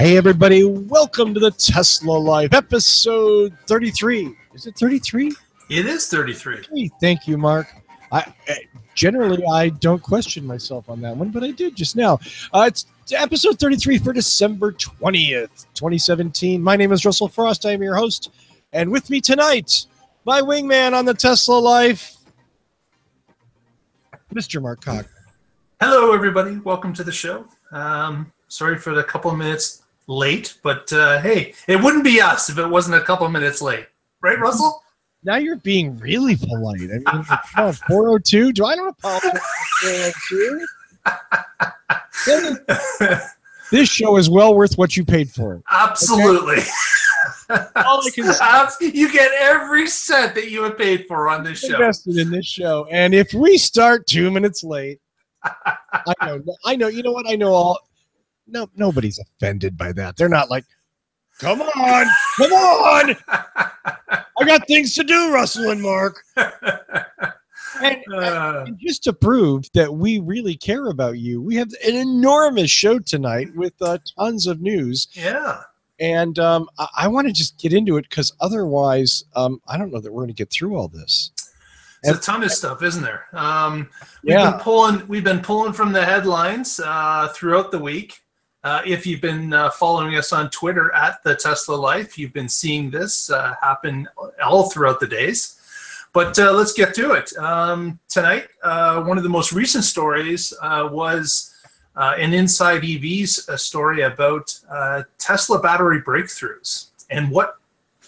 Hey everybody, welcome to the Tesla Life, episode 33. Is it 33? It is 33. Hey, thank you, Mark. Generally, I don't question myself on that one, but I did just now. It's episode 33 for December 20th, 2017. My name is Russell Frost. I am your host. And with me tonight, my wingman on the Tesla Life, Mr. Mark Cock. Hello, everybody. Welcome to the show. Sorry for the couple of minutes late, but hey, it wouldn't be us if it wasn't a couple of minutes late. Right, Russell? Now you're being really polite. I mean, 402? Do I not apologize for 402? This show is well worth what you paid for it. Absolutely. Okay? All I can say, you get every cent that you have paid for on this show. Invested in this show. And if we start 2 minutes late, I know. You know what? I know all. No, nobody's offended by that. They're not like, come on. I got things to do, Russell and Mark. And just to prove that we really care about you, we have an enormous show tonight with tons of news. Yeah. And I want to just get into it because otherwise, I don't know that we're going to get through all this. It's a ton of stuff, isn't there? We've been pulling from the headlines throughout the week. If you've been following us on Twitter at the Tesla Life, you've been seeing this happen all throughout the days. But let's get to it. Tonight, one of the most recent stories was an Inside EVs story about Tesla battery breakthroughs and what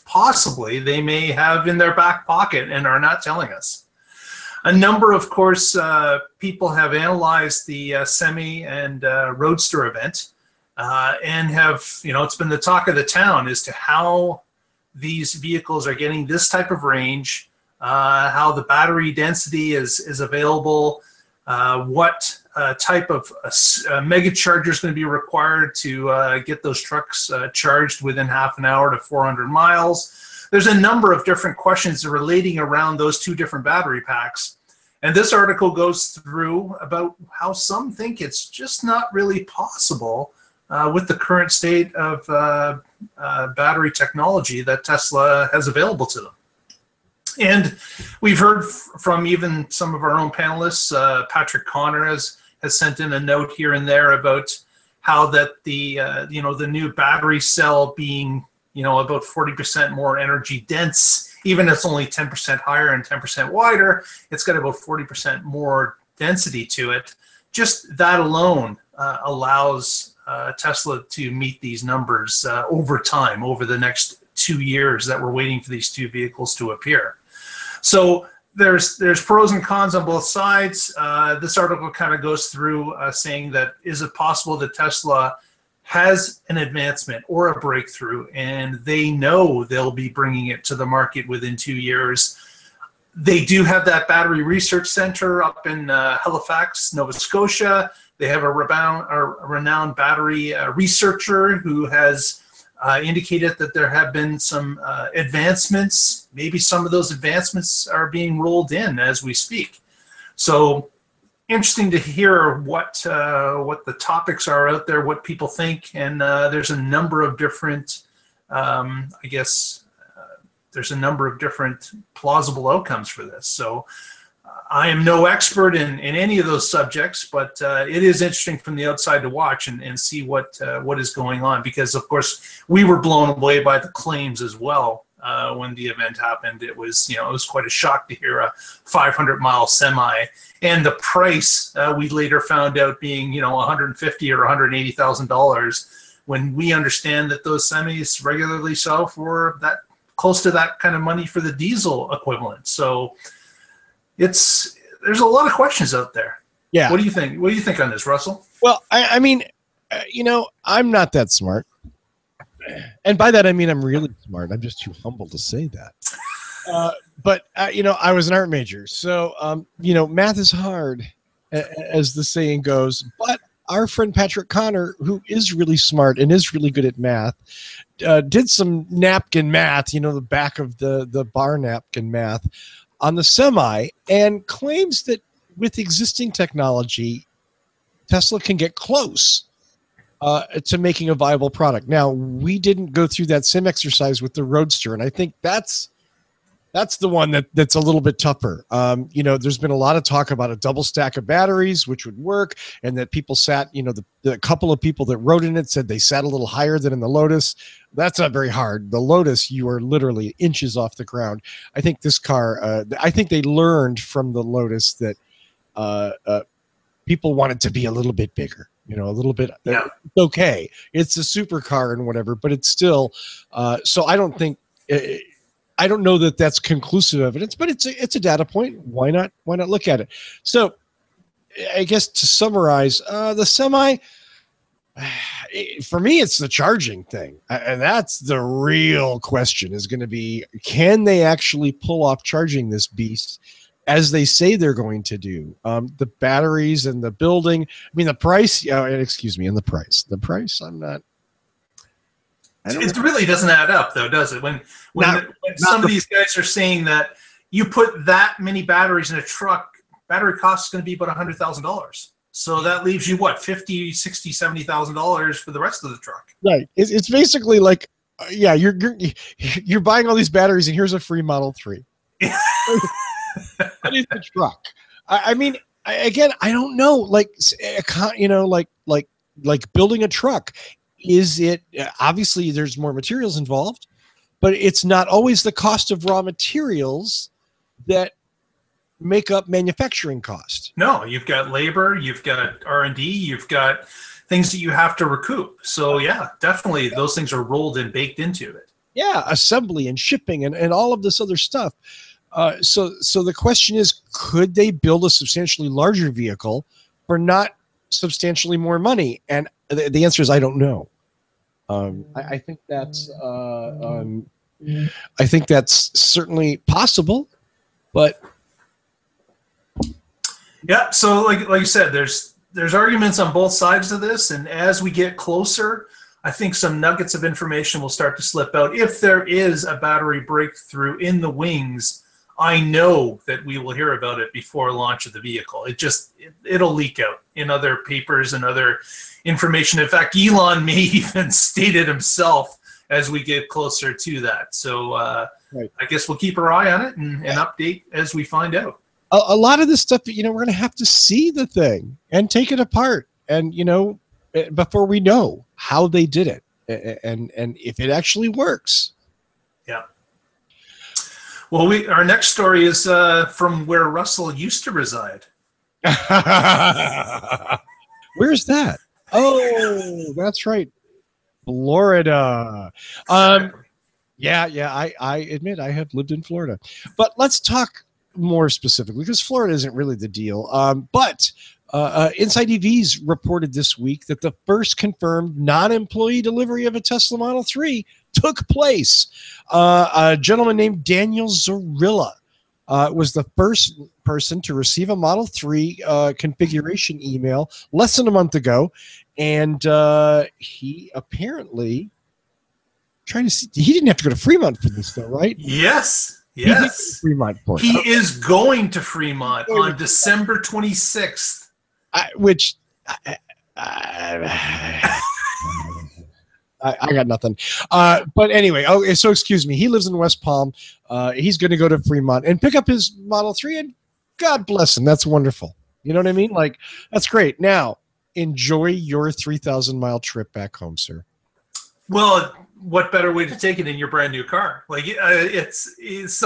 possibly they may have in their back pocket and are not telling us. A number, of course, people have analyzed the Semi and Roadster event and have, it's been the talk of the town as to how these vehicles are getting this type of range, how the battery density is available, what type of mega charger is going to be required to get those trucks charged within half an hour to 400 miles. There's a number of different questions relating around those two different battery packs. And this article goes through about how some think it's just not really possible with the current state of battery technology that Tesla has available to them. And we've heard from even some of our own panelists. Patrick Connor has sent in a note here and there about how that the new battery cell being about 40% more energy dense, even if it's only 10% higher and 10% wider, it's got about 40% more density to it. Just that alone allows Tesla to meet these numbers over time, over the next 2 years that we're waiting for these two vehicles to appear. So there's pros and cons on both sides. This article kind of goes through saying that is it possible that Tesla has an advancement or a breakthrough and they know they'll be bringing it to the market within 2 years. They do have that battery research center up in Halifax, Nova Scotia. They have a renowned battery researcher who has indicated that there have been some advancements. Maybe some of those advancements are being rolled in as we speak. So interesting to hear what the topics are out there, what people think, and there's a number of different, there's a number of different plausible outcomes for this. So I am no expert in any of those subjects, but it is interesting from the outside to watch and see what is going on, because of course we were blown away by the claims as well when the event happened. It was quite a shock to hear a 500-mile semi, and the price we later found out being $150,000 or $180,000, when we understand that those semis regularly sell for that close to that kind of money for the diesel equivalent. So there's a lot of questions out there. Yeah. What do you think? What do you think on this, Russell? Well, I mean, I'm not that smart. And by that, I mean, I'm really smart. I'm just too humble to say that. But I was an art major. So, math is hard, as the saying goes. But our friend Patrick Connor, who is really smart and is really good at math, did some napkin math, the back of the bar napkin math on the Semi, and claims that with existing technology, Tesla can get close to making a viable product. Now, we didn't go through that same exercise with the Roadster, and I think that's the one that's a little bit tougher. There's been a lot of talk about a double stack of batteries, which would work, and that people sat, the couple of people that rode in it said they sat a little higher than in the Lotus. That's not very hard. The Lotus, you are literally inches off the ground. I think this car, I think they learned from the Lotus that people want it to be a little bit bigger. A little bit. Yeah. It's okay. It's a supercar and whatever, but it's still. So I don't think. I don't know that that's conclusive evidence, but it's a data point. Why not look at it? So, I guess to summarize, the Semi. For me, it's the charging thing, and that's the real question. Is going to be: can they actually pull off charging this beast? As they say they're going to do. The batteries and the building. I mean, the price. Excuse me, and the price. The price. It really doesn't add up, though, does it? When some of these guys are saying that you put that many batteries in a truck, battery cost is going to be about $100,000. So that leaves you what, $50,000, $60,000, $70,000 for the rest of the truck. Right. It's basically like, you're buying all these batteries, and here's a free Model 3. What is the truck? I mean, again, I don't know. Like building a truck. Is it obviously there's more materials involved, but it's not always the cost of raw materials that make up manufacturing cost. No, you've got labor, you've got R&D, you've got things that you have to recoup. So yeah, definitely those things are rolled and baked into it. Yeah, assembly and shipping and all of this other stuff. So the question is, could they build a substantially larger vehicle for not substantially more money? And the answer is I don't know. I think that's certainly possible, but yeah. So like you said, there's arguments on both sides of this, and as we get closer, I think some nuggets of information will start to slip out. If there is a battery breakthrough in the wings, I know that we will hear about it before launch of the vehicle. It'll leak out in other papers and other information. In fact, Elon may even state it himself as we get closer to that. So right. I guess we'll keep our eye on it and update as we find out. A lot of this stuff, we're going to have to see the thing and take it apart, and before we know how they did it and if it actually works. Yeah. Well, our next story is from where Russell used to reside. Where's that? Oh, that's right, Florida. Yeah. I admit I have lived in Florida, but let's talk more specifically because Florida isn't really the deal. But Inside EVs reported this week that the first confirmed non-employee delivery of a Tesla Model 3 took place. A gentleman named Daniel Zorilla was the first person to receive a Model 3 configuration email less than a month ago. And he apparently he didn't have to go to Fremont for this though, right? Yes. Fremont for he is going to Fremont on December 26th. I got nothing. But anyway, okay, so excuse me. He lives in West Palm. He's going to go to Fremont and pick up his Model 3, and God bless him. That's wonderful. You know what I mean? Like, that's great. Now, enjoy your 3,000-mile trip back home, sir. Well, what better way to take it in your brand new car? Like, it's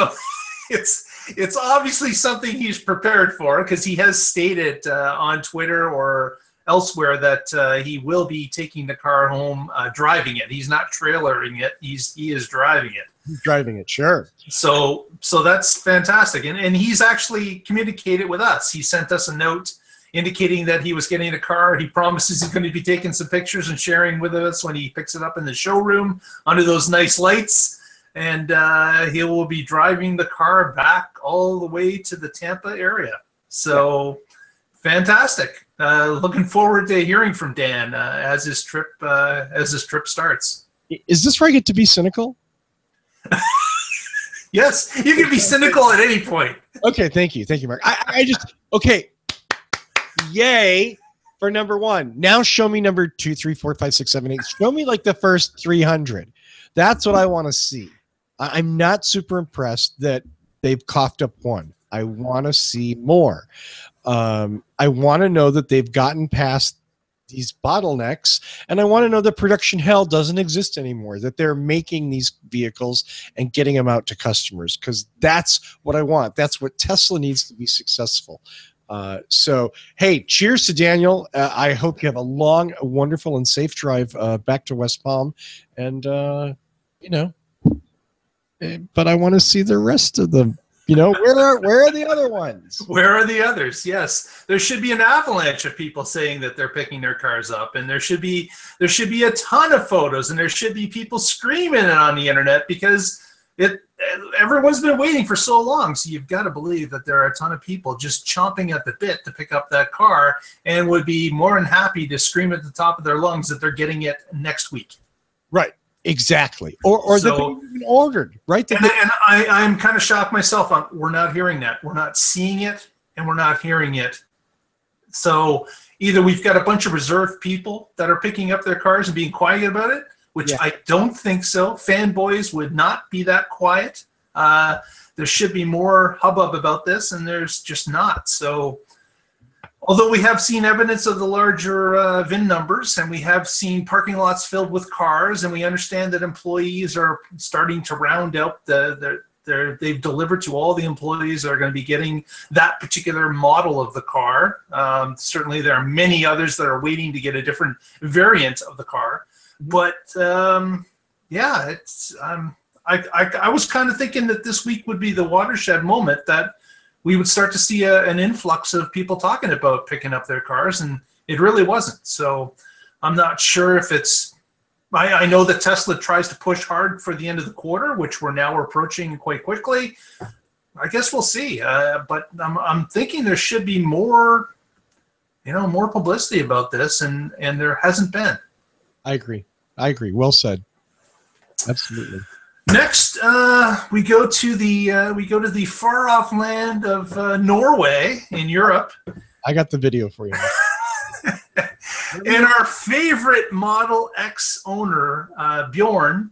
obviously something he's prepared for, because he has stated on Twitter or elsewhere that he will be taking the car home, driving it. He's not trailering it. He is driving it. He's driving it, sure. So that's fantastic. And he's actually communicated with us. He sent us a note indicating that he was getting a car. He promises he's going to be taking some pictures and sharing with us when he picks it up in the showroom under those nice lights. And he will be driving the car back all the way to the Tampa area. So fantastic. Looking forward to hearing from Dan as his trip starts. Is this where I get to be cynical? Yes, you can be cynical at any point. Okay, thank you, Mark. I just okay. Yay for number 1. Now show me number 2, 3, 4, 5, 6, 7, 8. Show me like the first 300. That's what I want to see. I'm not super impressed that they've coughed up one. I want to see more. I want to know that they've gotten past these bottlenecks, and I want to know that production hell doesn't exist anymore, that they're making these vehicles and getting them out to customers, because that's what I want. That's what Tesla needs to be successful. So, hey, cheers to Daniel. I hope you have a long, wonderful, and safe drive back to West Palm. And, you know, but I want to see the rest of them. You know, where are the other ones? Where are the others? Yes, there should be an avalanche of people saying that they're picking their cars up, and there should be a ton of photos, and there should be people screaming it on the internet, because everyone's been waiting for so long. So you've got to believe that there are a ton of people just chomping at the bit to pick up that car, and would be more than happy to scream at the top of their lungs that they're getting it next week. Right. Exactly. Or so, that they've been ordered, right? And I'm kind of shocked myself on we're not hearing that. We're not seeing it, and we're not hearing it. So either we've got a bunch of reserved people that are picking up their cars and being quiet about it, which I don't think so. Fanboys would not be that quiet. There should be more hubbub about this, and there's just not. So although we have seen evidence of the larger VIN numbers, and we have seen parking lots filled with cars, and we understand that employees are starting to round out they've delivered to all the employees that are going to be getting that particular model of the car. Certainly there are many others that are waiting to get a different variant of the car. But yeah, it's I was kind of thinking that this week would be the watershed moment that we would start to see an influx of people talking about picking up their cars, and it really wasn't. So I'm not sure if it's – I know that Tesla tries to push hard for the end of the quarter, which we're now approaching quite quickly. I guess we'll see. But I'm thinking there should be more, more publicity about this, and there hasn't been. I agree. Well said. Absolutely. Next, we go to the far off land of Norway in Europe. I got the video for you. And our favorite Model X owner, Bjorn,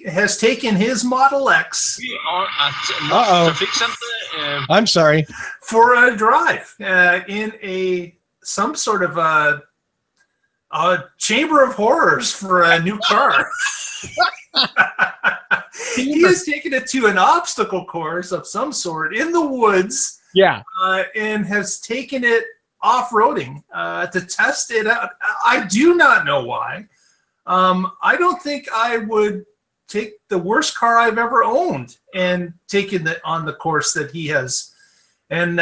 has taken his Model X. We are at traffic center. I'm sorry. For a drive in some sort of a chamber of horrors for a new car. He has taken it to an obstacle course of some sort in the woods. Yeah. And has taken it off-roading to test it out. I do not know why. I don't think I would take the worst car I've ever owned and taken it on the course that he has. And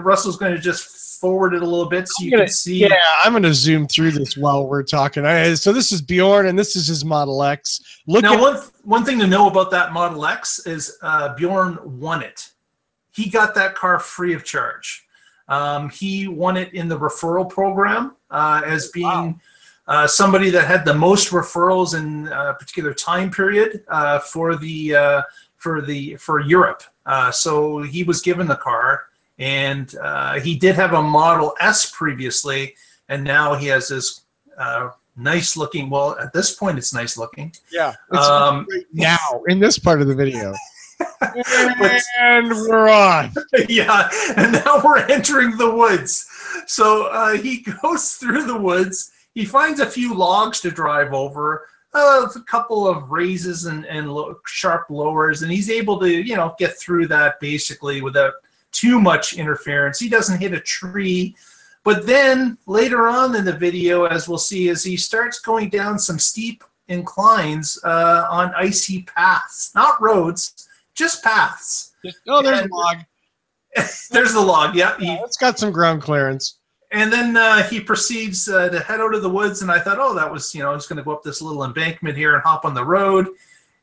Russell's going to just forward it a little bit so you can see. Yeah, I'm going to zoom through this while we're talking. So this is Bjorn, and this is his Model X. One thing to know about that Model X is Bjorn won it. He got that car free of charge. He won it in the referral program as being somebody that had the most referrals in a particular time period for Europe. So he was given the car. And he did have a Model S previously, and now he has this nice-looking. Well, at this point, it's nice-looking. Yeah. Right now, in this part of the video. And we're on. Yeah, and now we're entering the woods. So he goes through the woods. He finds a few logs to drive over, a couple of raises and sharp lowers, and he's able to, get through that basically without too much interference. He doesn't hit a tree. But then later on in the video, as we'll see, as he starts going down some steep inclines on icy paths, not roads, just paths. There's a log. There's the log, yeah. It's got some ground clearance. And then he proceeds to head out of the woods, and I thought, that was, he's going to go up this little embankment here and hop on the road,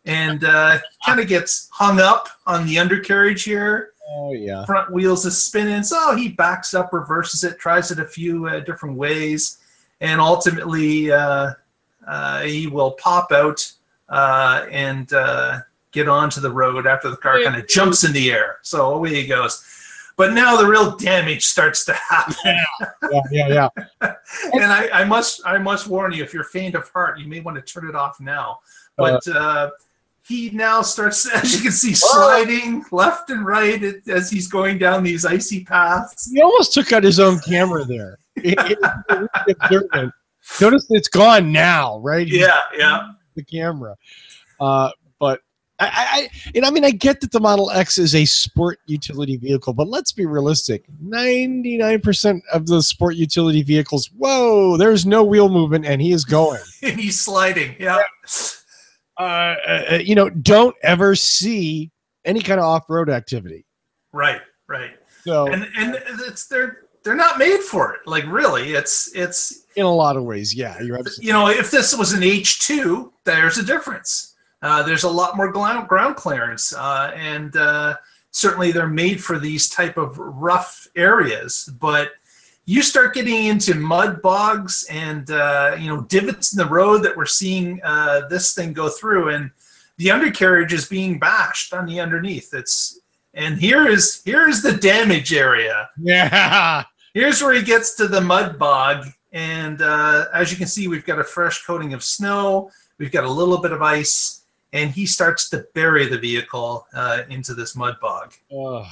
and kind of gets hung up on the undercarriage here. Oh, yeah. Front wheels is spinning. So he backs up, reverses it, tries it a few different ways, and ultimately he will pop out and get onto the road after the car kind of jumps in the air. So away he goes. But now the real damage starts to happen. Yeah. And I must warn you, if you're faint of heart, you may want to turn it off now. But he now starts, as you can see, sliding left and right as he's going down these icy paths. He almost took out his own camera there. Notice it's gone now, right? Yeah. The camera. But I get that the Model X is a sport utility vehicle, but let's be realistic. 99% of the sport utility vehicles, there's no wheel movement, and he is going. And he's sliding, yeah. Don't ever see any kind of off-road activity. Right. So, and they're not made for it. Like, really, it's in a lot of ways, yeah. You're absolutely. If this was an H2, there's a difference. There's a lot more ground clearance, and certainly they're made for these type of rough areas. But you start getting into mud bogs and divots in the road that we're seeing this thing go through, and the undercarriage is being bashed on the underneath. And here is the damage area. Yeah. Here's where he gets to the mud bog, and as you can see, we've got a fresh coating of snow. We've got a little bit of ice. And he starts to bury the vehicle into this mud bog. Oh.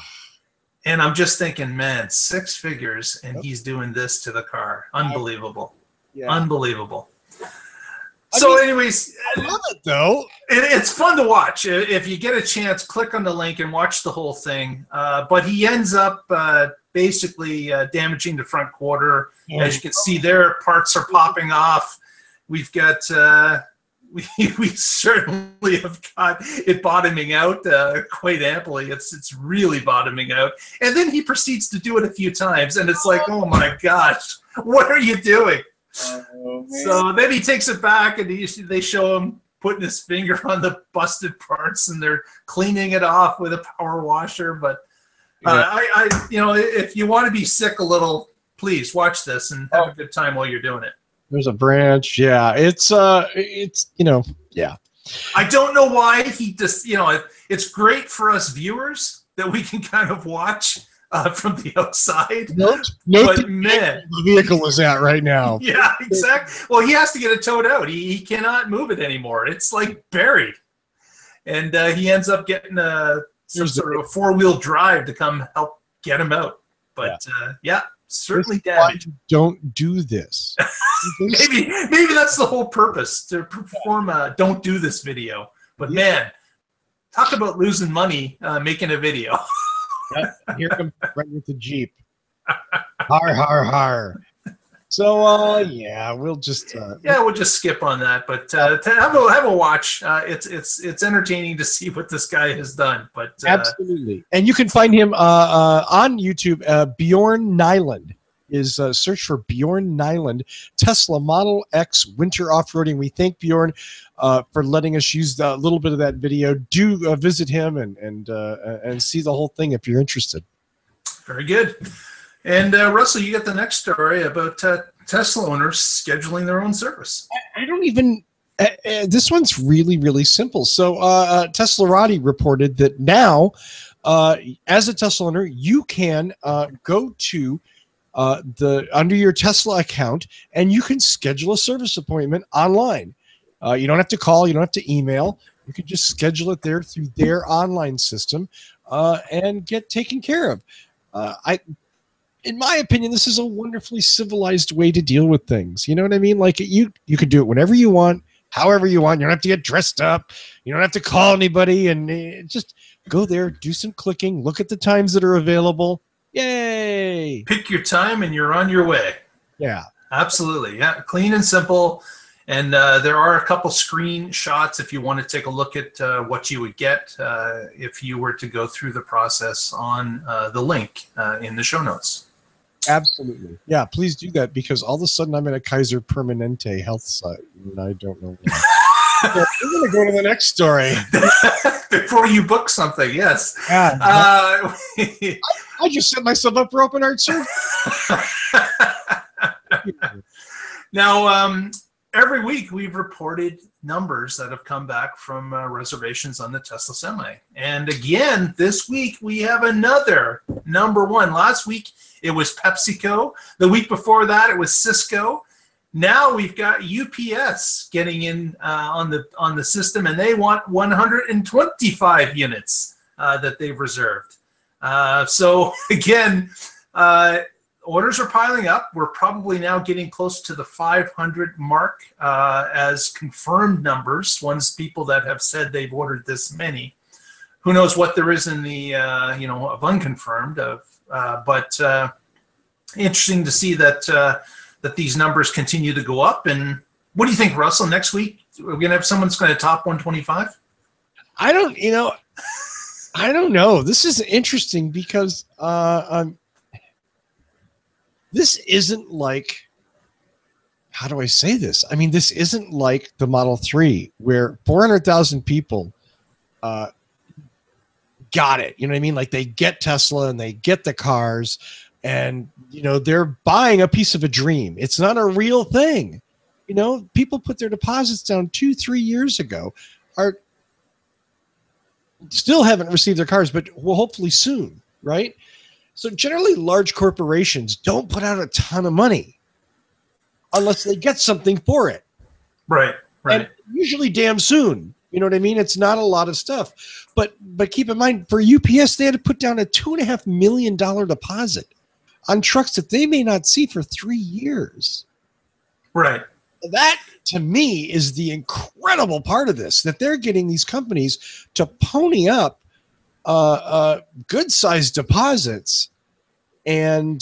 And I'm just thinking, man, 6 figures, and he's doing this to the car. Unbelievable. Yeah. Unbelievable. Anyways. I love it, though. It's fun to watch. If you get a chance, click on the link and watch the whole thing. But he ends up basically damaging the front quarter. Oh. As you can see there, parts are popping off. We've got... We certainly have got it bottoming out quite amply. It's really bottoming out. And then he proceeds to do it a few times, and it's like, oh my gosh, what are you doing? So then he takes it back, and they show him putting his finger on the busted parts, and they're cleaning it off with a power washer. But if you want to be sick a little, please watch this and have a good time while you're doing it. There's a branch. Yeah, it's yeah. I don't know why he just, it's great for us viewers that we can kind of watch from the outside. But man, the vehicle is at right now. Yeah, exactly. Well, he has to get it towed out. He cannot move it ananymore. It's like buried. And he ends up getting some sort of a 4-wheel drive to come help get him out. But certainly damaged. Don't do this. maybe that's the whole purpose, to perform a don't do this video. But man, talk about losing money making a video. Here comes right with the Jeep. Har har har. So we'll just we'll just skip on that. But to have a watch. It's entertaining to see what this guy has done. But absolutely, and you can find him on YouTube. Bjorn Nyland is search for Bjorn Nyland Tesla Model X Winter Off-Roading. We thank Bjorn for letting us use a little bit of that video. Do visit him and see the whole thing if you're interested. Very good. And Russell, you got the next story about Tesla owners scheduling their own service. I don't even. This one's really, really simple. So Teslarati reported that now, as a Tesla owner, you can go to under your Tesla account and you can schedule a service appointment online. You don't have to call. You don't have to email. You can just schedule it there through their online system and get taken care of. In my opinion, this is a wonderfully civilized way to deal with things. You know what I mean? Like you can do it whenever you want, however you want. You don't have to get dressed up. You don't have to call anybody, and just go there, do some clicking, look at the times that are available. Yay! Pick your time and you're on your way. Yeah. Absolutely. Yeah. Clean and simple. And there are a couple screenshots if you want to take a look at what you would get if you were to go through the process on the link in the show notes. Absolutely. Yeah, please do that, because all of a sudden I'm at a Kaiser Permanente health site and I don't know why. So we're going to go to the next story. Before you book something, yes. Yeah, I just set myself up for open heart surgery. Now, every week we've reported numbers that have come back from reservations on the Tesla Semi. And again, this week we have another Number one. Last week, it was PepsiCo. The week before that, it was Cisco. Now we've got UPS getting in on the system, and they want 125 units that they've reserved. So again, orders are piling up. We're probably now getting close to the 500 mark as confirmed numbers. Ones people that have said they've ordered this many. Who knows what there is in the of unconfirmed but interesting to see that these numbers continue to go up. And what do you think, Russell? Next week we're gonna have someone that's going to top 125. I don't know. This is interesting because this isn't like, how do I say this? I mean, this isn't like the Model 3 where 400,000 people got it. You know what I mean? Like they get Tesla and they get the cars and, they're buying a piece of a dream. It's not a real thing. People put their deposits down 2-3 years ago, still haven't received their cars, but will hopefully soon, right? So generally large corporations don't put out a ton of money unless they get something for it. Right. And usually damn soon. You know what I mean? It's not a lot of stuff. But keep in mind, for UPS, they had to put down a $2.5 million deposit on trucks that they may not see for 3 years. Right. That, to me, is the incredible part of this, that they're getting these companies to pony up good-sized deposits. And,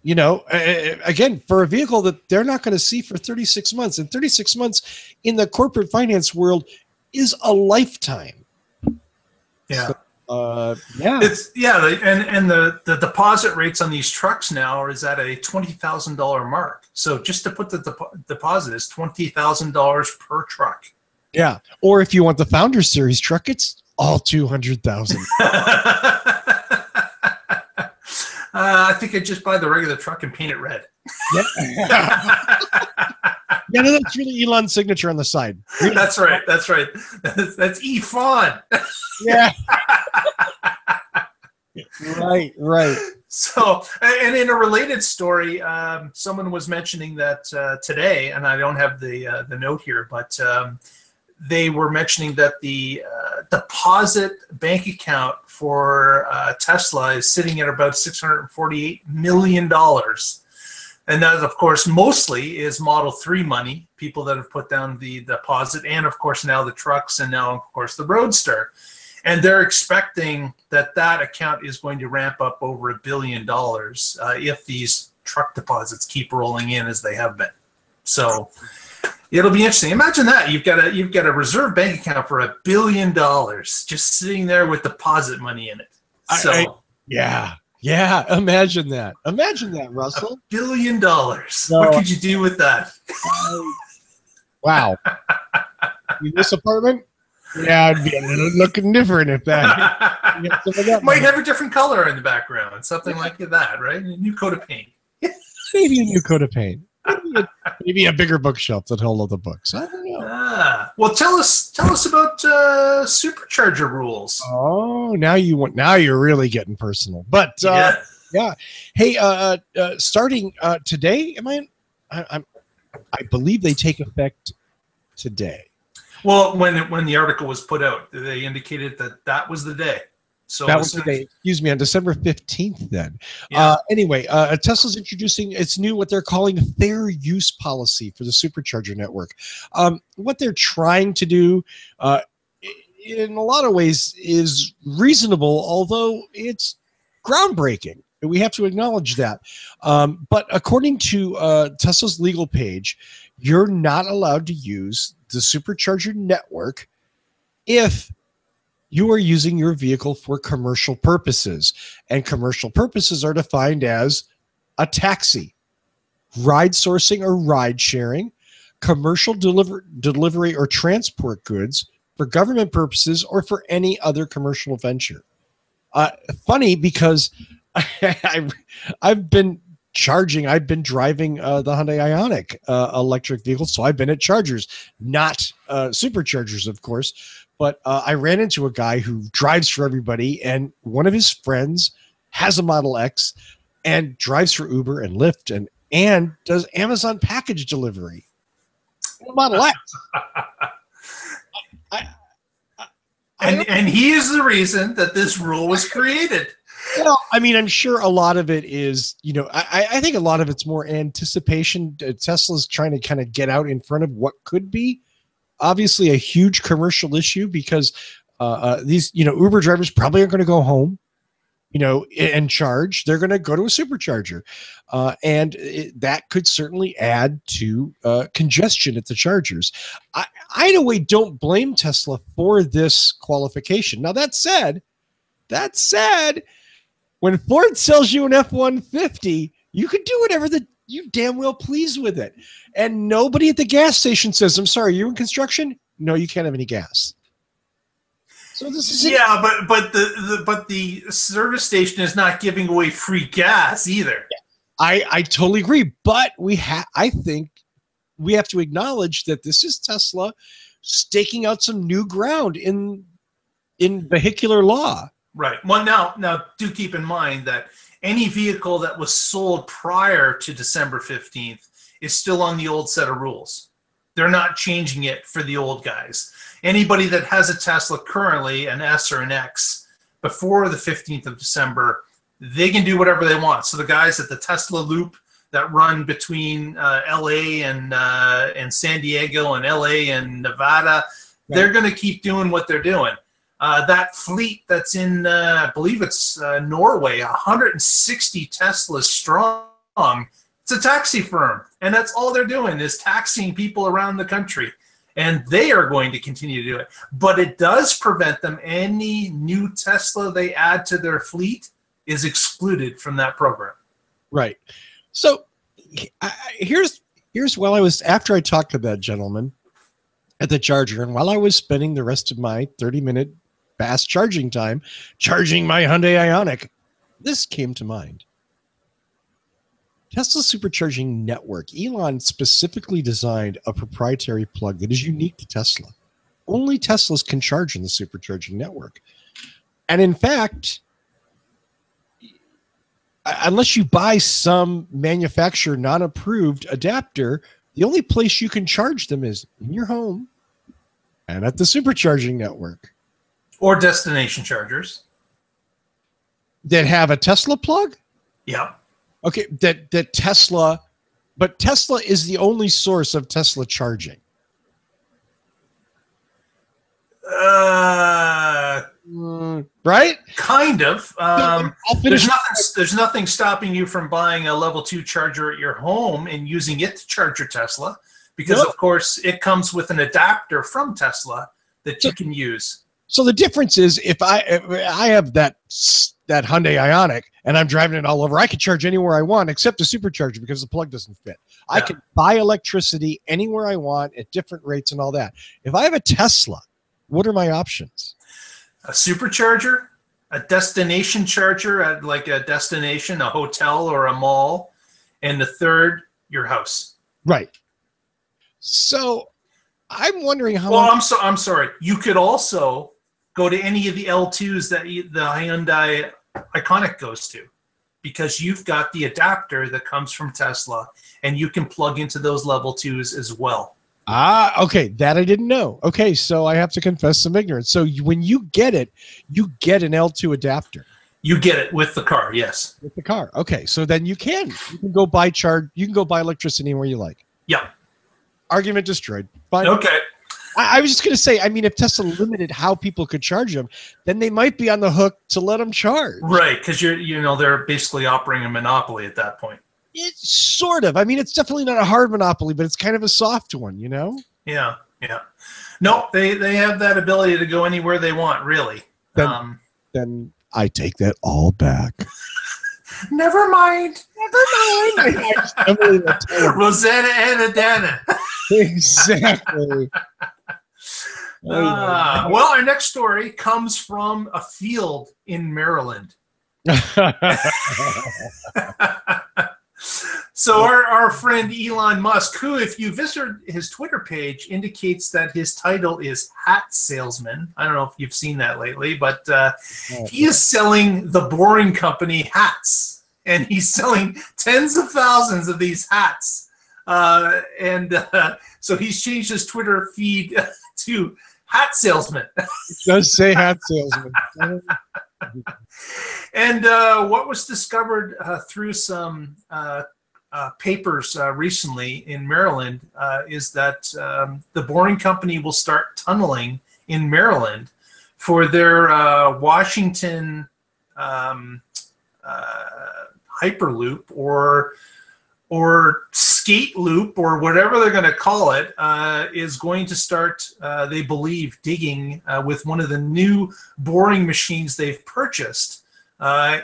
again, for a vehicle that they're not going to see for 36 months. And 36 months in the corporate finance world is a lifetime. Yeah. So, and the deposit rates on these trucks now is at a $20,000 mark. So just to put the deposit is $20,000 per truck. Yeah. Or if you want the Founder Series truck, it's all $200,000. I think I'd just buy the regular truck and paint it red. Yep. Yeah, no, that's really Elon's signature on the side. Really? That's right. That's E-Fon. Yeah. Right. So, and in a related story, someone was mentioning that today, and I don't have the note here, but they were mentioning that the deposit bank account for Tesla is sitting at about $648 million. And that, of course, mostly is Model 3 money, people that have put down the deposit, and, of course, now the trucks, and now, of course, the Roadster. And they're expecting that account is going to ramp up over $1 billion if these truck deposits keep rolling in as they have been. So it'll be interesting. Imagine that you've got a reserve bank account for $1 billion just sitting there with deposit money in it. Yeah. Imagine that. Russell. $1 billion. What could you do with that? Wow. In this apartment? Yeah, I'd be a little looking different if that. Might have a different color in the background, something like that, right? A new coat of paint. Maybe a new coat of paint. Maybe a bigger bookshelf that hold all the books. I don't know. Well, tell us about supercharger rules. Oh, now you're really getting personal. But yeah. Hey, starting today, I believe they take effect today. Well, when the article was put out, they indicated that was the day. So that was the day. Excuse me, on December 15th. Then, anyway, Tesla's introducing its new what they're calling fair use policy for the supercharger network. What they're trying to do, in a lot of ways, is reasonable, although it's groundbreaking. We have to acknowledge that. But according to Tesla's legal page, you're not allowed to use the supercharger network if you are using your vehicle for commercial purposes. And commercial purposes are defined as a taxi, ride sourcing or ride sharing, commercial delivery or transport goods, for government purposes, or for any other commercial venture. Funny because I've been driving the Hyundai Ioniq electric vehicle, so I've been at chargers, not superchargers, of course. but I ran into a guy who drives for everybody, and one of his friends has a Model X and drives for Uber and Lyft and does Amazon package delivery. Model X. And he is the reason that this rule was created. Well, I mean, I'm sure a lot of it is, I think a lot of it's more anticipation. Tesla's trying to kind of get out in front of what could be obviously a huge commercial issue, because these, Uber drivers probably aren't going to go home, and charge. They're going to go to a supercharger. And that could certainly add to congestion at the chargers. I, in a way, don't blame Tesla for this qualification. Now, that said, when Ford sells you an F-150, you can do whatever you damn well please with it. And nobody at the gas station says, I'm sorry, you're in construction? No, you can't have any gas. So this is but the service station is not giving away free gas either. I totally agree, but I think we have to acknowledge that this is Tesla staking out some new ground in vehicular law. Right. Well, now do keep in mind that any vehicle that was sold prior to December 15th is still on the old set of rules. They're not changing it for the old guys. Anybody that has a Tesla currently, an S or an X, before the 15th of December, they can do whatever they want. So the guys at the Tesla Loop that run between LA and San Diego and LA and Nevada, they're going to keep doing what they're doing. That fleet that's in, I believe it's Norway, 160 Teslas strong. It's a taxi firm, and that's all they're doing is taxiing people around the country. And they are going to continue to do it. But it does prevent them. Any new Tesla they add to their fleet is excluded from that program. Right. So here's while I was, after I talked to that gentleman at the charger, and while I was spending the rest of my 30-minute fast charging time charging my Hyundai Ioniq, this came to mind. Tesla Supercharging Network. Elon specifically designed a proprietary plug that is unique to Tesla. Only Teslas can charge in the Supercharging Network. And in fact, unless you buy some manufacturer non-approved adapter, the only place you can charge them is in your home and at the Supercharging Network. Or destination chargers. That have a Tesla plug? Yeah. Okay, that Tesla, but Tesla is the only source of Tesla charging. Right? Kind of. There's nothing stopping you from buying a level 2 charger at your home and using it to charge your Tesla, because of course it comes with an adapter from Tesla that you can use. So the difference is, if I have that Hyundai Ioniq and I'm driving it all over, I can charge anywhere I want except a supercharger because the plug doesn't fit. Yeah. I can buy electricity anywhere I want at different rates and all that. If I have a Tesla, what are my options? A supercharger, a destination charger at like a destination, a hotel or a mall, and the third, your house. Right. So I'm wondering how. Well, I'm sorry. You could also go to any of the L2s that the Hyundai Ioniq goes to, because you've got the adapter that comes from Tesla, and you can plug into those level 2s as well. Okay. That I didn't know. Okay. So I have to confess some ignorance. So when you get it, you get an L2 adapter. You get it with the car. Yes. With the car. Okay. So then you can go buy electricity anywhere you like. Yeah. Argument destroyed. Fine. Okay. I was just going to say, I mean, if Tesla limited how people could charge them, then they might be on the hook to let them charge. Right, because they're basically operating a monopoly at that point. It's sort of. I mean, it's definitely not a hard monopoly, but it's kind of a soft one, Yeah. No, they have that ability to go anywhere they want, really. Then I take that all back. Never mind. Rosanna and Adana. Exactly. Well, our next story comes from a field in Maryland. So our friend Elon Musk, who, if you visit his Twitter page, indicates that his title is hat salesman. I don't know if you've seen that lately, but he is selling the Boring Company hats, and he's selling tens of thousands of these hats. So he's changed his Twitter feed to hat salesman. It does say hat salesman. And what was discovered through some papers recently in Maryland is that the Boring Company will start tunneling in Maryland for their Washington Hyperloop or skate loop or whatever they're going to call it, is going to start, they believe, digging with one of the new boring machines they've purchased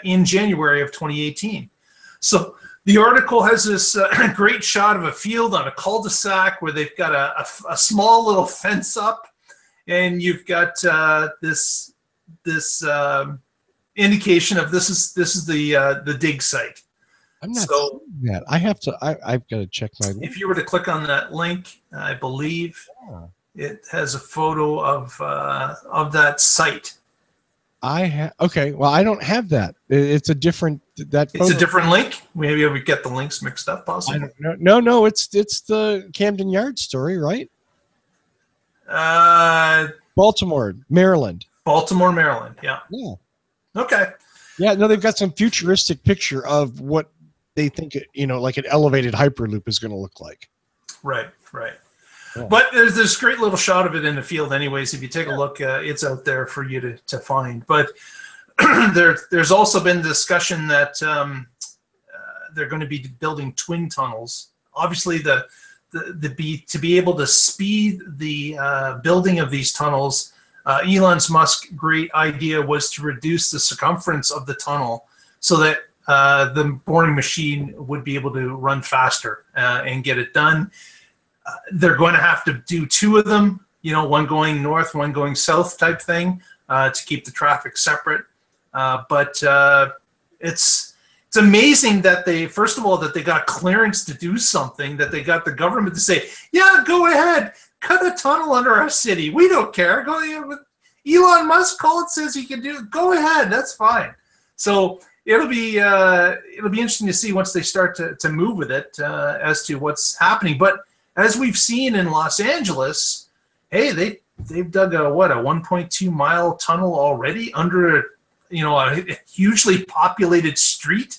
in January of 2018. So the article has this great shot of a field on a cul-de-sac where they've got a small little fence up, and you've got this indication of this is the dig site. I'm not seeing that. I've got to check my link. If you were to click on that link, I believe it has a photo of that site. Okay. Well, I don't have that. It's a different It's a different link. Maybe we get the links mixed up, possibly. No. It's the Camden Yard story, right? Baltimore, Maryland. Baltimore, Maryland. Yeah. Yeah. Okay. Yeah. No, they've got some futuristic picture of what they think, like an elevated Hyperloop is going to look like. Right. Yeah. But there's this great little shot of it in the field anyways. If you take a look, it's out there for you to find. But there's also been discussion that they're going to be building twin tunnels. Obviously, to be able to speed the building of these tunnels, Elon Musk's great idea was to reduce the circumference of the tunnel so that the boring machine would be able to run faster and get it done. They're going to have to do two of them, one going north, one going south type thing to keep the traffic separate. But it's amazing that first of all, that they got clearance to do something, that they got the government to say, yeah, go ahead, cut a tunnel under our city. We don't care. Go ahead. Elon Musk says he can do it. Go ahead. That's fine. So it'll be interesting to see once they start to move with it as to what's happening. But as we've seen in Los Angeles, hey, they've dug a 1.2 mile tunnel already under a hugely populated street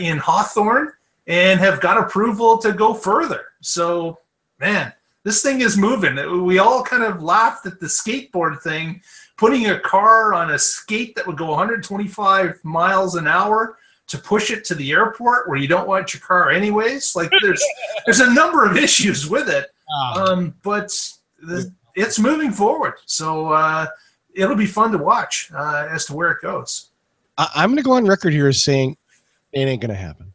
in Hawthorne, and have got approval to go further. So, man, this thing is moving. We all kind of laughed at the skateboard thing, putting a car on a skate that would go 125 miles an hour to push it to the airport where you don't want your car anyways. Like there's a number of issues with it, but it's moving forward. So it'll be fun to watch as to where it goes. I'm going to go on record here as saying it ain't going to happen.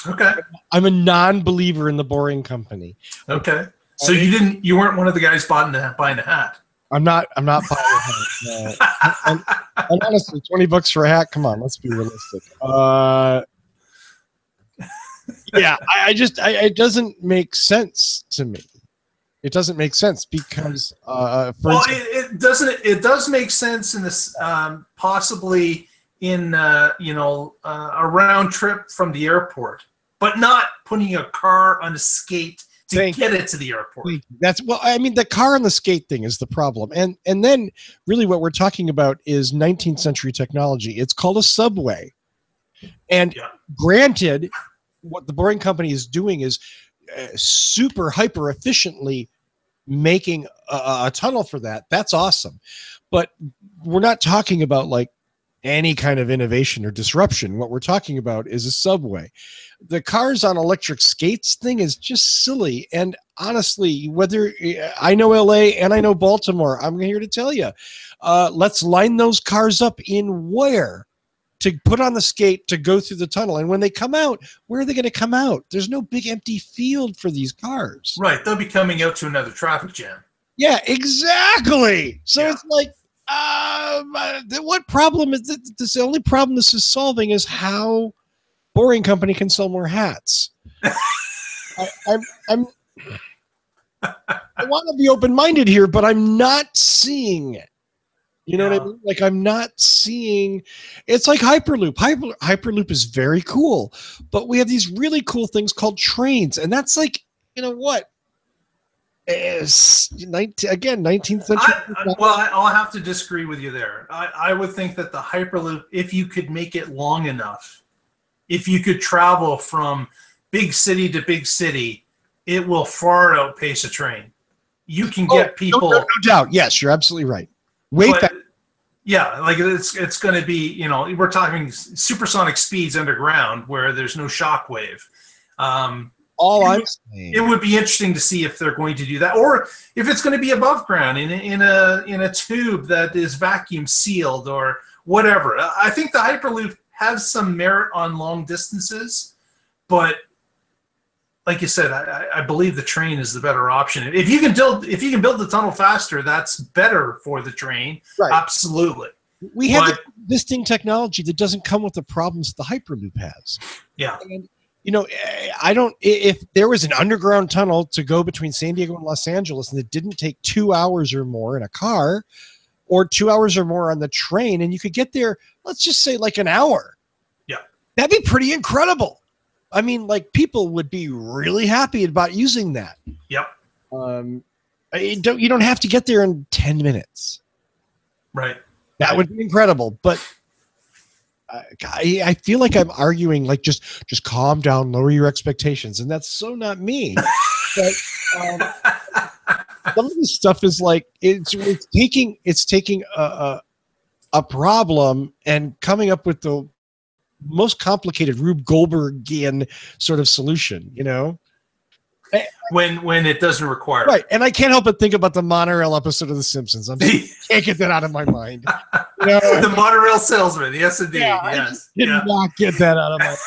Okay. I'm a non-believer in the Boring Company. Okay. So you weren't one of the guys buying a hat. I'm not buying a hat. And honestly, $20 for a hat. Come on, let's be realistic. Yeah, it doesn't make sense to me. It doesn't make sense because it doesn't. It does make sense in this possibly in a round trip from the airport, but not putting a car on a skate to get it to the airport. The car on the skate thing is the problem. And then really what we're talking about is 19th century technology. It's called a subway. And granted, what the Boring Company is doing is super hyper efficiently making a tunnel for that. That's awesome. But we're not talking about like any kind of innovation or disruption. What we're talking about is a subway. The cars on electric skates thing is just silly. And honestly, whether I know LA and I know Baltimore, I'm here to tell you, let's line those cars up in where to put on the skate to go through the tunnel. And when they come out, where are they going to come out? There's no big empty field for these cars. Right. They'll be coming out to another traffic jam. Yeah, exactly. So it's like, what problem is this? The only problem this is solving is how Boring Company can sell more hats. I want to be open-minded here, but I'm not seeing it. You know what I mean? Like, I'm not seeing. It's like Hyperloop. Hyperloop is very cool, but we have these really cool things called trains, and that's like, you know what? Is 19th century. I'll have to disagree with you there. I would think that the Hyperloop, if you could make it long enough, if you could travel from big city to big city, it will far outpace a train. You can get people. No doubt. Yes, you're absolutely right. Yeah, like it's going to be, you know, we're talking supersonic speeds underground where there's no shock wave. It would be interesting to see if they're going to do that, or if it's going to be above ground in a tube that is vacuum sealed or whatever. I think the Hyperloop has some merit on long distances, but like you said, I believe the train is the better option. If you can build the tunnel faster, that's better for the train. Right. Absolutely. We have existing technology that doesn't come with the problems the Hyperloop has. Yeah. And, you know, if there was an underground tunnel to go between San Diego and Los Angeles and it didn't take 2 hours or more in a car or 2 hours or more on the train, and you could get there, let's just say like an hour. Yeah. That'd be pretty incredible. I mean, like, people would be really happy about using that. Yep. You don't have to get there in 10 minutes. Right. That would be incredible. But I feel like I'm arguing, like, just calm down, lower your expectations. And that's so not me. But some of this stuff is like, it's taking a problem and coming up with the most complicated Rube Goldbergian sort of solution, you know, when it doesn't require right. And I can't help but think about the monorail episode of The Simpsons. I can't get that out of my mind. You know? The monorail salesman, yes, indeed. Yeah, yes, I did not get that out of my mind.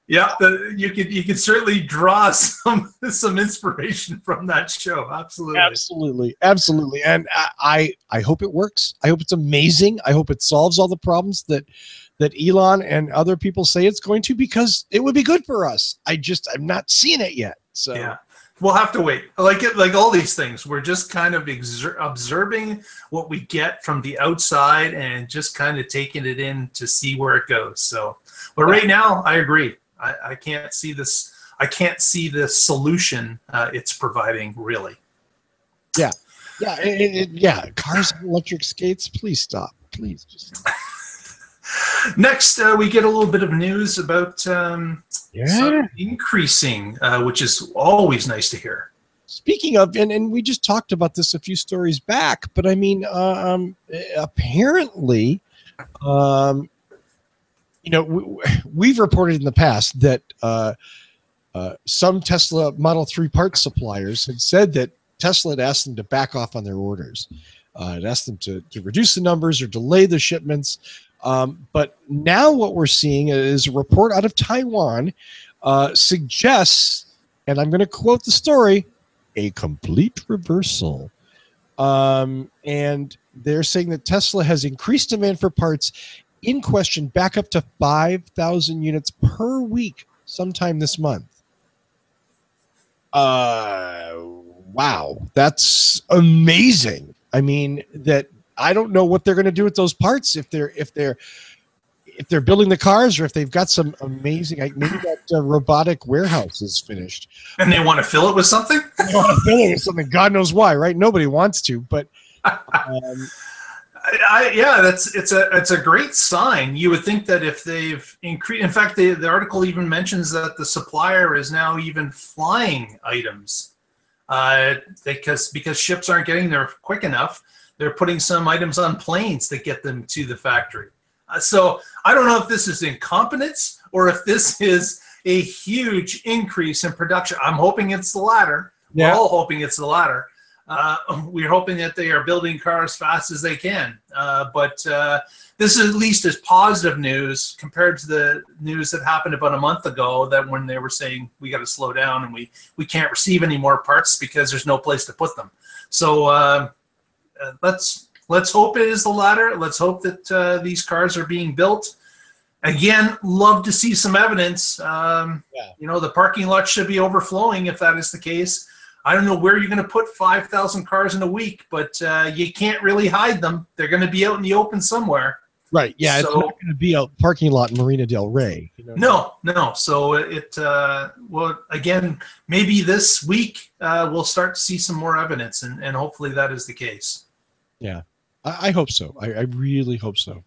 You could certainly draw some inspiration from that show. Absolutely. And I hope it works. I hope it's amazing. I hope it solves all the problems that Elon and other people say it's going to, because it would be good for us. I'm not seeing it yet. So yeah, we'll have to wait. Like all these things, we're just kind of observing what we get from the outside and just kind of taking it in to see where it goes. So, but right now, I agree. I can't see this. I can't see the solution it's providing, really. Yeah. Cars and electric skates. Please stop. Please just stop. Next, we get a little bit of news about some increasing, which is always nice to hear. Speaking of, and we just talked about this a few stories back, but I mean, apparently, you know, we've reported in the past that some Tesla Model 3 parts suppliers had said that Tesla had asked them to back off on their orders. It asked them to reduce the numbers or delay the shipments. But now what we're seeing is a report out of Taiwan suggests, and I'm going to quote the story, a complete reversal. And they're saying that Tesla has increased demand for parts in question back up to 5,000 units per week sometime this month. Wow, that's amazing. I mean, that I don't know what they're going to do with those parts if they're building the cars, or if they've got some amazing, like maybe that robotic warehouse is finished and they want to fill it with something. They want to fill it with something. God knows why, right? Nobody wants to, but it's a great sign. You would think that if they've increased, in fact, the article even mentions that the supplier is now even flying items because ships aren't getting there quick enough. They're putting some items on planes that get them to the factory. So I don't know if this is incompetence or if this is a huge increase in production. I'm hoping it's the latter. Yeah. We're all hoping it's the latter. We're hoping that they are building cars as fast as they can. But this is at least as positive news compared to the news that happened about a month ago, that when they were saying we got to slow down and we can't receive any more parts because there's no place to put them. So let's hope it is the latter. Let's hope that these cars are being built again, love to see some evidence. Yeah. You know, the parking lot should be overflowing if that is the case. I don't know where you're going to put 5,000 cars in a week, but you can't really hide them. They're going to be out in the open somewhere. Right. Yeah. So, it's not going to be a parking lot in Marina Del Rey. You know? No. So well, again, maybe this week we'll start to see some more evidence, and hopefully that is the case. Yeah, I hope so. I really hope so.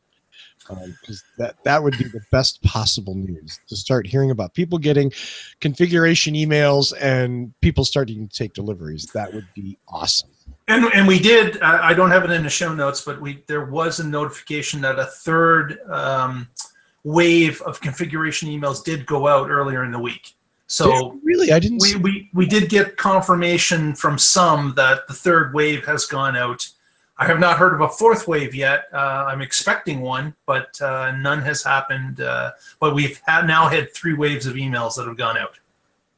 Because that would be the best possible news, to start hearing about people getting configuration emails and people starting to take deliveries. That would be awesome. And we did. I don't have it in the show notes, but there was a notification that a third wave of configuration emails did go out earlier in the week. So really, I didn't. We did get confirmation from some that the third wave has gone out. I have not heard of a fourth wave yet. I'm expecting one, but none has happened. But we've now had 3 waves of emails that have gone out.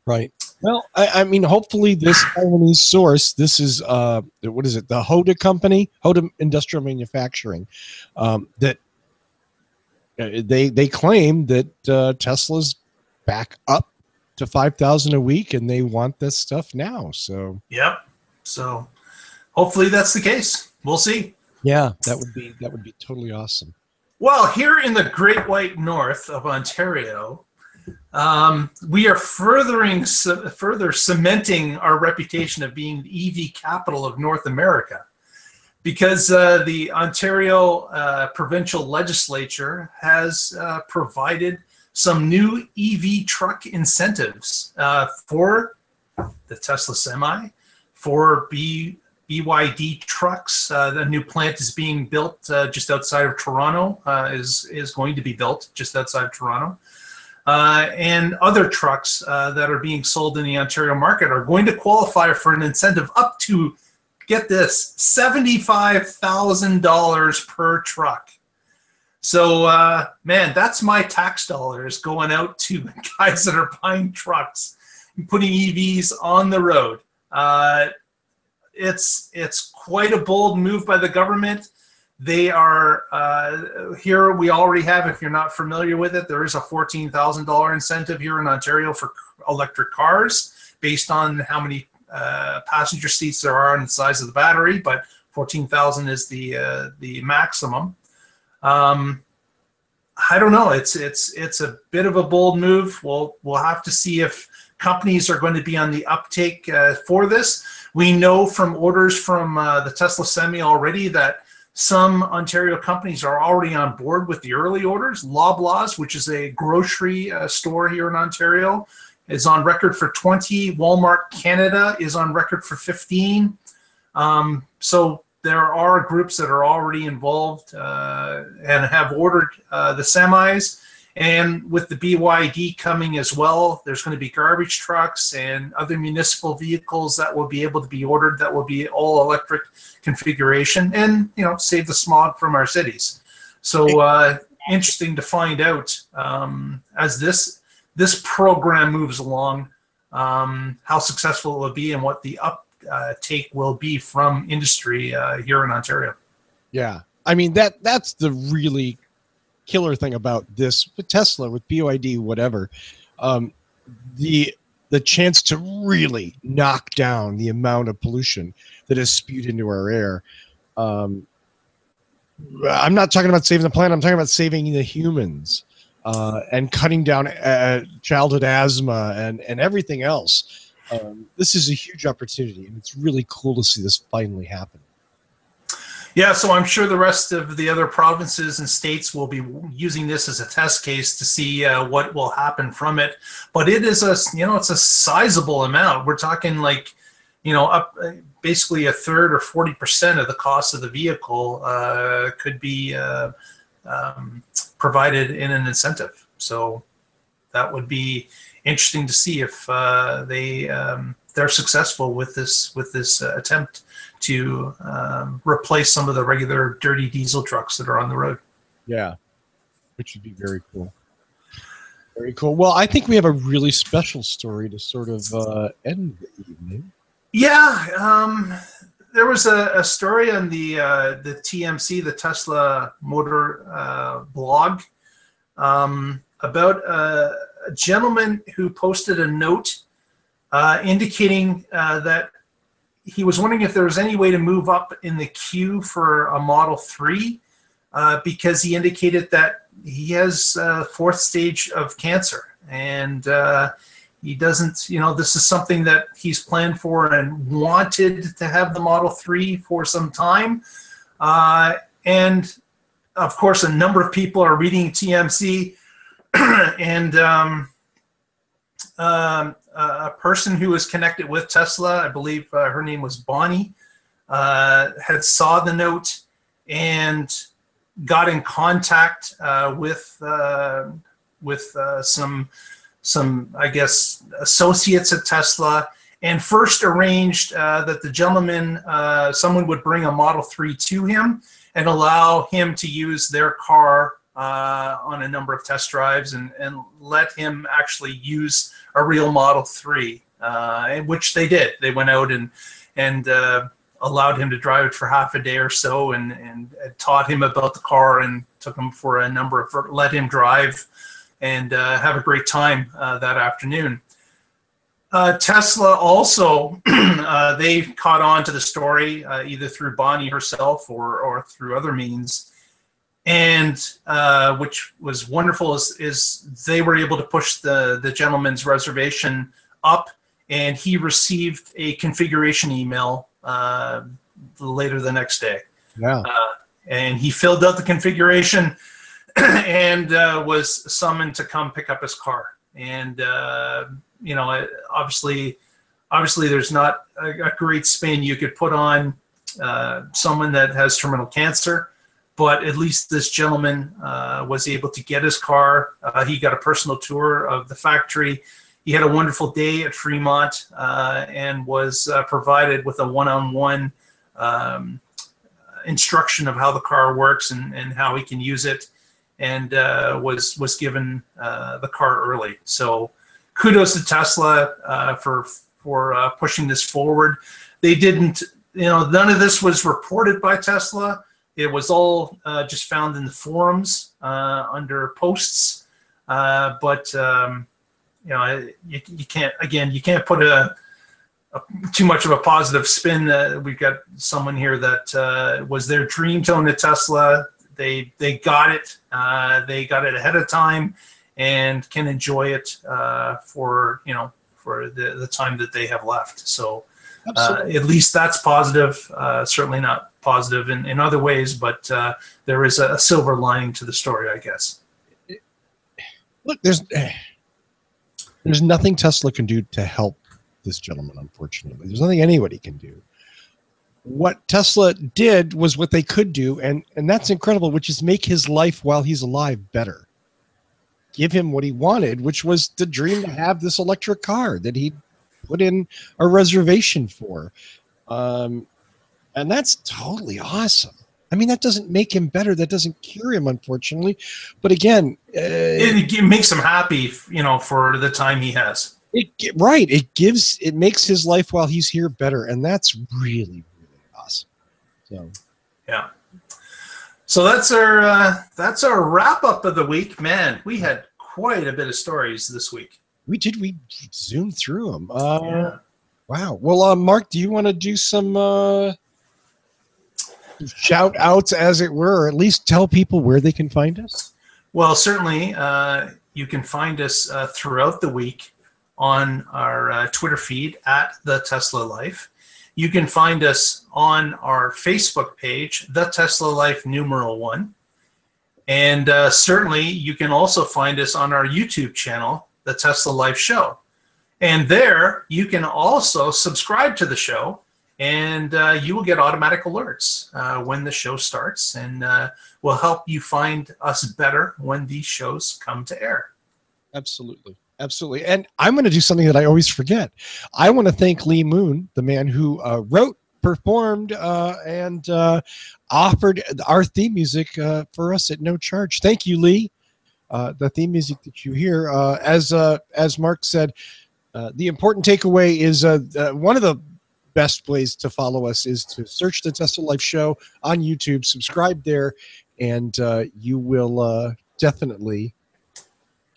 Right. Well, I mean, hopefully this Taiwanese source, this is, what is it? The Hoda company, Hoda Industrial Manufacturing, that they claim that Tesla's back up to 5,000 a week and they want this stuff now. So, yep. So hopefully that's the case. We'll see. Yeah, that would be totally awesome. Well, here in the Great White North of Ontario, we are further cementing our reputation of being the EV capital of North America, because the Ontario provincial legislature has provided some new EV truck incentives for the Tesla Semi, for BYD trucks. The new plant is being built just outside of Toronto, is going to be built just outside of Toronto. And other trucks that are being sold in the Ontario market are going to qualify for an incentive up to, get this, $75,000 per truck. So, man, that's my tax dollars going out to guys that are buying trucks and putting EVs on the road. It's quite a bold move by the government. They are here. We already have, if you're not familiar with it, there is a $14,000 incentive here in Ontario for electric cars based on how many passenger seats there are and the size of the battery. But 14,000 is the maximum. I don't know. It's a bit of a bold move. We'll have to see if companies are going to be on the uptake for this. We know from orders from the Tesla Semi already that some Ontario companies are already on board with the early orders. Loblaws, which is a grocery store here in Ontario, is on record for 20. Walmart Canada is on record for 15. So there are groups that are already involved and have ordered the semis. And with the BYD coming as well, there's going to be garbage trucks and other municipal vehicles that will be able to be ordered that will be all electric configuration and, save the smog from our cities. So interesting to find out as this program moves along, how successful it will be and what the uptake will be from industry here in Ontario. Yeah. I mean, that's the really killer thing about this with Tesla, with BYD, whatever, the chance to really knock down the amount of pollution that is spewed into our air. I'm not talking about saving the planet. I'm talking about saving the humans and cutting down childhood asthma and everything else. This is a huge opportunity, and it's really cool to see this finally happen. Yeah, so I'm sure the rest of the other provinces and states will be using this as a test case to see what will happen from it. But it is it's a sizable amount. We're talking like, up basically a third or 40% of the cost of the vehicle could be provided in an incentive. So that would be interesting to see if they're successful with this attempt to replace some of the regular dirty diesel trucks that are on the road. Yeah, which would be very cool. Very cool. Well, I think we have a really special story to sort of end the evening. Yeah, there was a story on the TMC, the Tesla Motor blog, about a gentleman who posted a note indicating that he was wondering if there was any way to move up in the queue for a Model 3 because he indicated that he has fourth stage of cancer. And he doesn't, this is something that he's planned for and wanted to have the Model 3 for some time. And of course, a number of people are reading TMC and a person who was connected with Tesla, I believe her name was Bonnie, had saw the note and got in contact with some I guess associates at Tesla, and first arranged that the gentleman, someone would bring a Model 3 to him and allow him to use their car on a number of test drives and let him actually use a real Model 3, which they did. They went out and allowed him to drive it for half a day or so and taught him about the car and took him for a number of, let him drive and have a great time that afternoon. Tesla also, they caught on to the story either through Bonnie herself or through other means. And which was wonderful is they were able to push the gentleman's reservation up, and he received a configuration email later the next day. Yeah. And he filled out the configuration and was summoned to come pick up his car. And obviously there's not a great spin you could put on someone that has terminal cancer. But at least this gentleman was able to get his car. He got a personal tour of the factory. He had a wonderful day at Fremont and was provided with a one-on-one instruction of how the car works and how he can use it, and was given the car early. So kudos to Tesla for pushing this forward. They didn't, none of this was reported by Tesla. It was all just found in the forums under posts, but you can't put too much of a positive spin. We've got someone here that was their dream to own a Tesla. They got it. They got it ahead of time and can enjoy it for the time that they have left. So at least that's positive. Certainly not positive in other ways, but there is a silver lining to the story, I guess. Look, there's nothing Tesla can do to help this gentleman, unfortunately. There's nothing anybody can do. What Tesla did was what they could do, and that's incredible, which is make his life while he's alive better. Give him what he wanted, which was the dream to have this electric car that he put in a reservation for. And that's totally awesome. I mean, that doesn't make him better. That doesn't cure him, unfortunately. But again, it makes him happy, for the time he has. Right. It makes his life while he's here better. And that's really, really awesome. So, yeah. So that's our wrap up of the week. Man, we had quite a bit of stories this week. We did. We zoomed through them. Yeah. Wow. Well, Mark, do you want to do some shout outs, as it were, or at least tell people where they can find us? Well, certainly you can find us throughout the week on our Twitter feed at The Tesla Life. You can find us on our Facebook page, The Tesla Life #1. And certainly you can also find us on our YouTube channel, The Tesla Life Show. And there you can also subscribe to the show, and you will get automatic alerts when the show starts, and will help you find us better when these shows come to air. Absolutely. Absolutely. And I'm going to do something that I always forget. I want to thank Lee Moon, the man who wrote, performed, and offered our theme music for us at no charge. Thank you, Lee. The theme music that you hear, as Mark said, the important takeaway is one of the best ways to follow us is to search the Tesla Life Show on YouTube, subscribe there, and you will definitely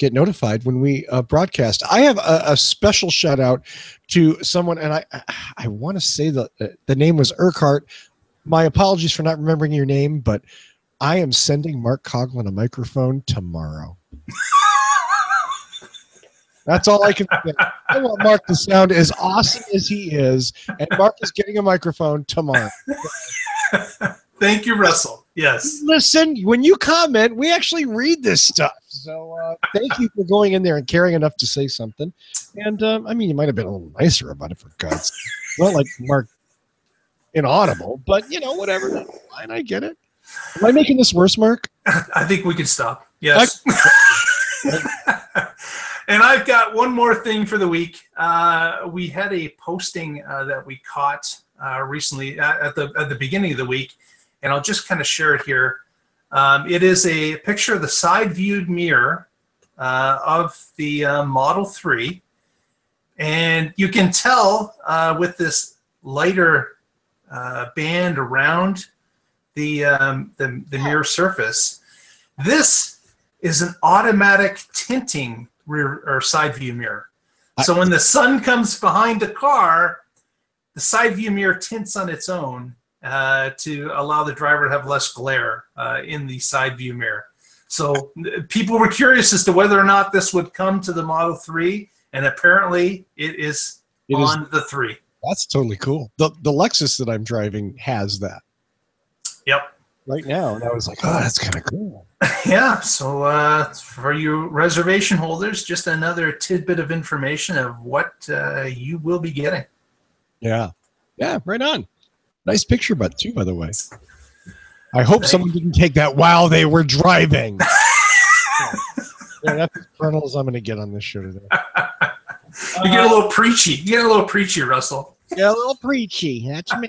get notified when we broadcast. I have a special shout out to someone, and I want to say the name was Urquhart. My apologies for not remembering your name, but I am sending Mark Coughlin a microphone tomorrow. That's all I can say. I want Mark to sound as awesome as he is, and Mark is getting a microphone tomorrow. Thank you, Russell. Yes. Listen, when you comment, we actually read this stuff. So thank you for going in there and caring enough to say something. And I mean, you might have been a little nicer about it, for God's sake. Not like Mark inaudible, but you know, whatever. That's fine. I get it. Am I making this worse, Mark? I think we can stop. Yes. And I've got one more thing for the week. We had a posting that we caught recently at the beginning of the week, and I'll just kind of share it here. It is a picture of the side-viewed mirror of the Model 3, and you can tell with this lighter band around the mirror surface, this is an automatic tinting rear or side view mirror. So when the sun comes behind a car, the side view mirror tints on its own to allow the driver to have less glare in the side view mirror. So people were curious as to whether or not this would come to the Model 3, and apparently it is on the 3. That's totally cool. The Lexus that I'm driving has that. Yep. Right now, and I was like, oh, that's kind of cool. Yeah, so for you reservation holders, just another tidbit of information of what you will be getting. Yeah. Yeah, right on. Nice picture, but too, by the way. I hope someone didn't take that while they were driving. Yeah, that's as frontal as I'm going to get on this show today. You get a little preachy. You get a little preachy, Russell. Yeah, a little preachy. That's me.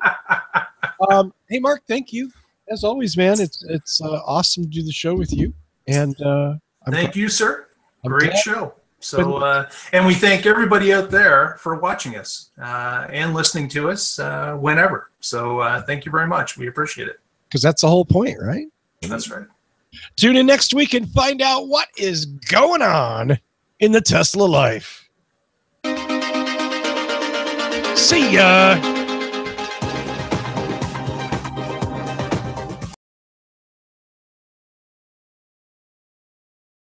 Hey, Mark, thank you. As always, man, it's awesome to do the show with you. And thank you, sir. Great show. So, and we thank everybody out there for watching us and listening to us whenever. So thank you very much. We appreciate it. Because that's the whole point, right? That's right. Tune in next week and find out what is going on in the Tesla life. See ya.